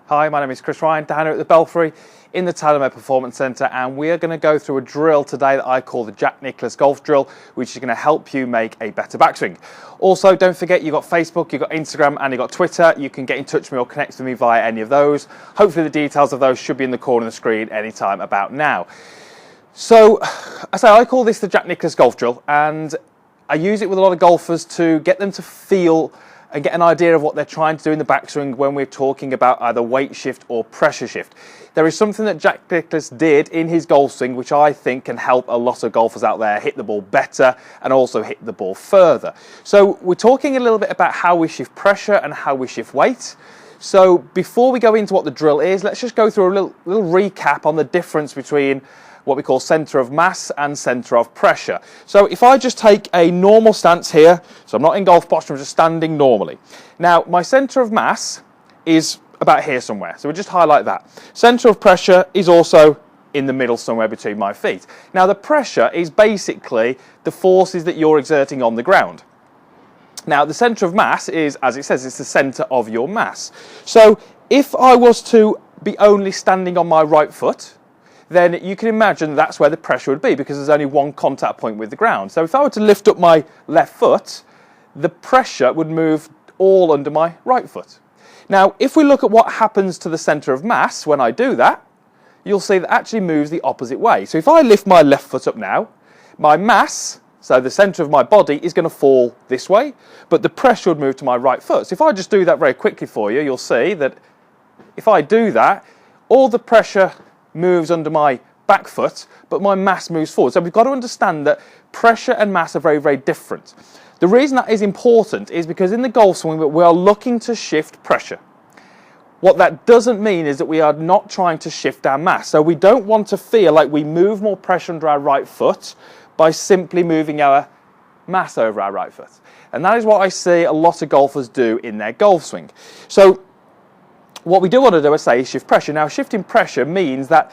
Hi, my name is Chris Ryan, down here at the Belfry in the Tailor-Made Performance Centre, and we are going to go through a drill today that I call the Jack Nicklaus Golf Drill, which is going to help you make a better backswing. Also, don't forget, you've got Facebook, you've got Instagram, and you've got Twitter. You can get in touch with me or connect with me via any of those. Hopefully the details of those should be in the corner of the screen anytime about now. So, I call this the Jack Nicklaus Golf Drill, and I use it with a lot of golfers to get them to feel and get an idea of what they're trying to do in the backswing when we're talking about either weight shift or pressure shift. There is something that Jack Nicklaus did in his golf swing which I think can help a lot of golfers out there hit the ball better and also hit the ball further. So we're talking a little bit about how we shift pressure and how we shift weight. So before we go into what the drill is, let's just go through a little recap on the difference between what we call centre of mass and centre of pressure. So if I just take a normal stance here, so I'm not in golf posture, I'm just standing normally. Now my centre of mass is about here somewhere, so we'll just highlight that. Centre of pressure is also in the middle somewhere between my feet. Now the pressure is basically the forces that you're exerting on the ground. Now the centre of mass is, as it says, it's the centre of your mass. So if I was to be only standing on my right foot, then you can imagine that's where the pressure would be because there's only one contact point with the ground. So if I were to lift up my left foot, the pressure would move all under my right foot. Now, if we look at what happens to the centre of mass when I do that, you'll see that it actually moves the opposite way. So if I lift my left foot up now, my mass, so the centre of my body, is going to fall this way, but the pressure would move to my right foot. So if I just do that very quickly for you, you'll see that if I do that, all the pressure moves under my back foot, but my mass moves forward. So we've got to understand that pressure and mass are very, very different. The reason that is important is because in the golf swing we are looking to shift pressure. What that doesn't mean is that we are not trying to shift our mass. So we don't want to feel like we move more pressure under our right foot by simply moving our mass over our right foot. And that is what I see a lot of golfers do in their golf swing. So what we do want to do, I say, is shift pressure. Now, shifting pressure means that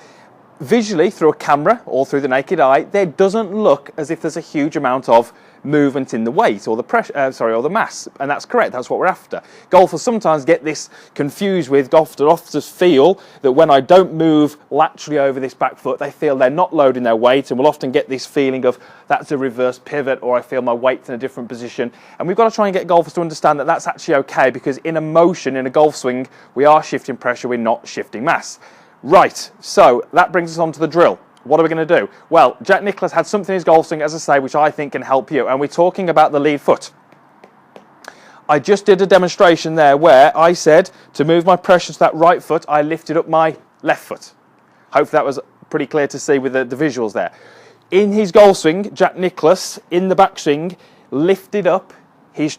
visually, through a camera or through the naked eye, there doesn't look as if there's a huge amount of movement in the weight or the pressure, or the mass, and that's correct. That's what we're after. Golfers sometimes get this confused with golfers feel that when I don't move laterally over this back foot, they feel they're not loading their weight, and will often get this feeling of that's a reverse pivot, or I feel my weight's in a different position. And we've got to try and get golfers to understand that that's actually okay, because in a motion, in a golf swing, we are shifting pressure, we're not shifting mass. Right, so that brings us on to the drill. What are we going to do? Well, Jack Nicklaus had something in his golf swing, as I say, which I think can help you, and we're talking about the lead foot. I just did a demonstration there where I said to move my pressure to that right foot, I lifted up my left foot. Hopefully that was pretty clear to see with the visuals there. In his golf swing, Jack Nicklaus, in the backswing, lifted up his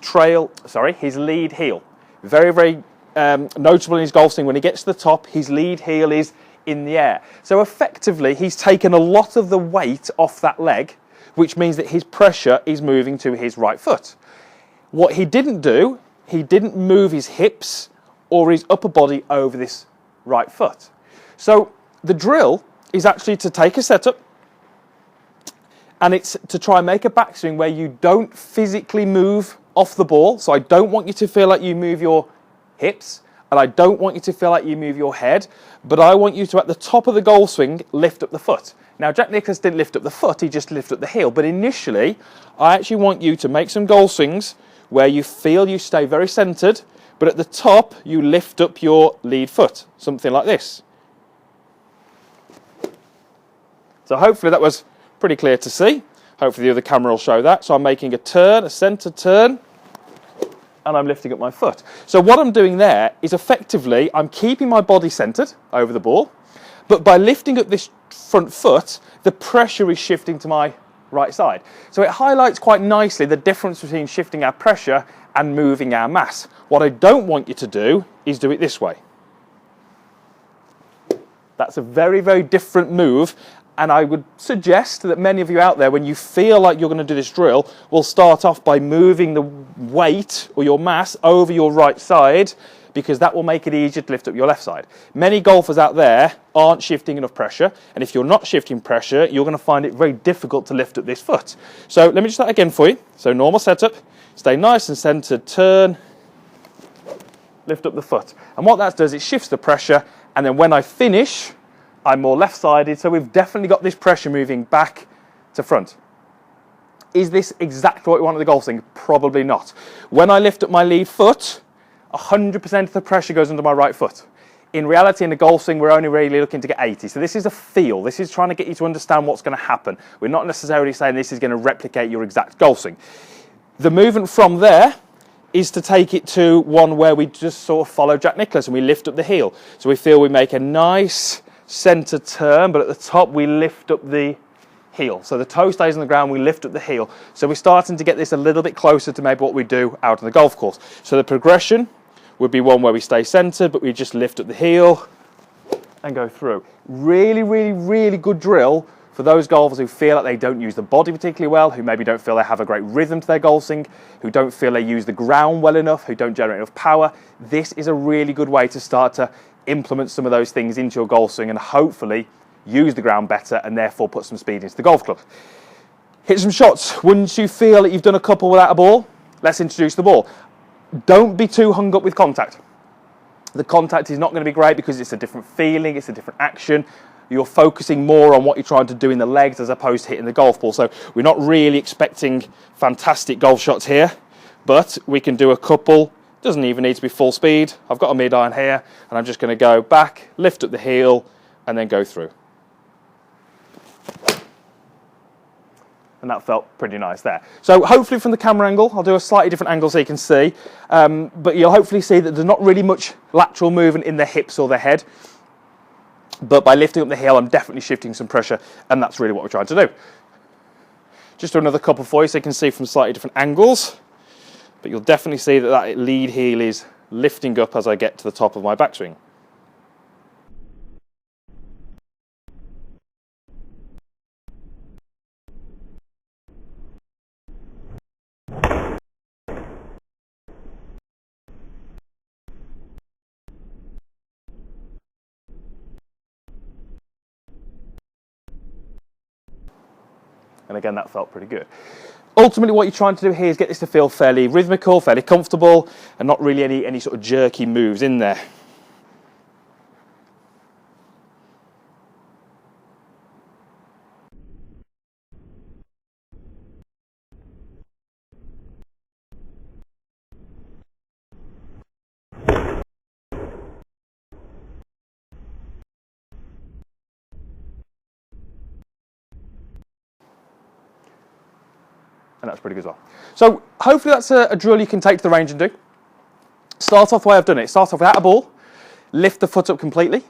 lead heel. Very, very notable in his golf swing. When he gets to the top, his lead heel is in the air. So effectively, he's taken a lot of the weight off that leg, which means that his pressure is moving to his right foot. What he didn't do, he didn't move his hips or his upper body over this right foot. So the drill is actually to take a setup, and it's to try and make a backswing where you don't physically move off the ball. So I don't want you to feel like you move your hips, and I don't want you to feel like you move your head, but I want you to, at the top of the golf swing, lift up the foot. Now, Jack Nicklaus didn't lift up the foot, he just lifted up the heel. But initially, I actually want you to make some golf swings where you feel you stay very centred, but at the top, you lift up your lead foot. Something like this. So hopefully that was pretty clear to see. Hopefully the other camera will show that. So I'm making a turn, a centred turn, and I'm lifting up my foot. So what I'm doing there is effectively, I'm keeping my body centred over the ball, but by lifting up this front foot, the pressure is shifting to my right side. So it highlights quite nicely the difference between shifting our pressure and moving our mass. What I don't want you to do is do it this way. That's a very, very different move. And I would suggest that many of you out there, when you feel like you're going to do this drill, will start off by moving the weight or your mass over your right side, because that will make it easier to lift up your left side. Many golfers out there aren't shifting enough pressure, and if you're not shifting pressure, you're going to find it very difficult to lift up this foot. So let me just start again for you. So normal setup, Stay nice and centered, turn, lift up the foot. And what that does, it shifts the pressure, and then when I finish, I'm more left-sided, so we've definitely got this pressure moving back to front. Is this exactly what we want at the golf swing? Probably not. When I lift up my lead foot, 100% of the pressure goes under my right foot. In reality, in the golf swing, we're only really looking to get 80. So this is a feel. This is trying to get you to understand what's going to happen. We're not necessarily saying this is going to replicate your exact golf swing. The movement from there is to take it to one where we just sort of follow Jack Nicklaus and we lift up the heel. So we feel we make a nice center turn, but at the top we lift up the heel. So the toe stays on the ground, we lift up the heel. So we're starting to get this a little bit closer to maybe what we do out on the golf course. So the progression would be one where we stay centered, but we just lift up the heel and go through. Really, really, really good drill for those golfers who feel like they don't use the body particularly well, who maybe don't feel they have a great rhythm to their golf swing, who don't feel they use the ground well enough, who don't generate enough power. This is a really good way to start to implement some of those things into your golf swing and hopefully use the ground better and therefore put some speed into the golf club. Hit some shots. Once you feel that you've done a couple without a ball, let's introduce the ball. Don't be too hung up with contact. The contact is not going to be great because it's a different feeling, it's a different action. You're focusing more on what you're trying to do in the legs as opposed to hitting the golf ball. So we're not really expecting fantastic golf shots here, but we can do a couple. Doesn't even need to be full speed. I've got a mid-iron here and I'm just going to go back, lift up the heel and then go through. And that felt pretty nice there. So hopefully from the camera angle, I'll do a slightly different angle so you can see, but you'll hopefully see that there's not really much lateral movement in the hips or the head, but by lifting up the heel, I'm definitely shifting some pressure, and that's really what we're trying to do. Just do another couple for you so you can see from slightly different angles, but you'll definitely see that that lead heel is lifting up as I get to the top of my backswing. And again, that felt pretty good. Ultimately, what you're trying to do here is get this to feel fairly rhythmical, fairly comfortable, and not really any sort of jerky moves in there. And that's pretty good as well. So hopefully that's a drill you can take to the range and do. Start off the way I've done it. Start off without a ball, lift the foot up completely,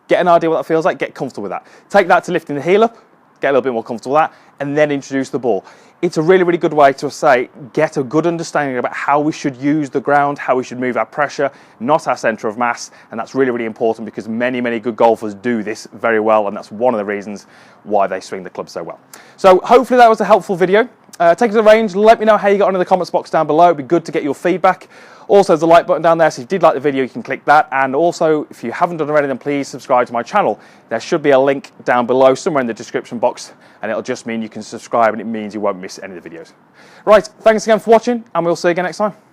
get an idea what that feels like, get comfortable with that. Take that to lifting the heel up, get a little bit more comfortable with that, and then introduce the ball. It's a really, really good way to say, get a good understanding about how we should use the ground, how we should move our pressure, not our center of mass, and that's really, really important because many, many good golfers do this very well, and that's one of the reasons why they swing the club so well. So hopefully that was a helpful video. Take it to the range, let me know how you got on in the comments box down below. It'd be good to get your feedback. Also, there's a like button down there, so if you did like the video, you can click that. And also, if you haven't done already, then please subscribe to my channel. There should be a link down below, somewhere in the description box, and it'll just mean you can subscribe, and it means you won't miss any of the videos. Right, thanks again for watching, and we'll see you again next time.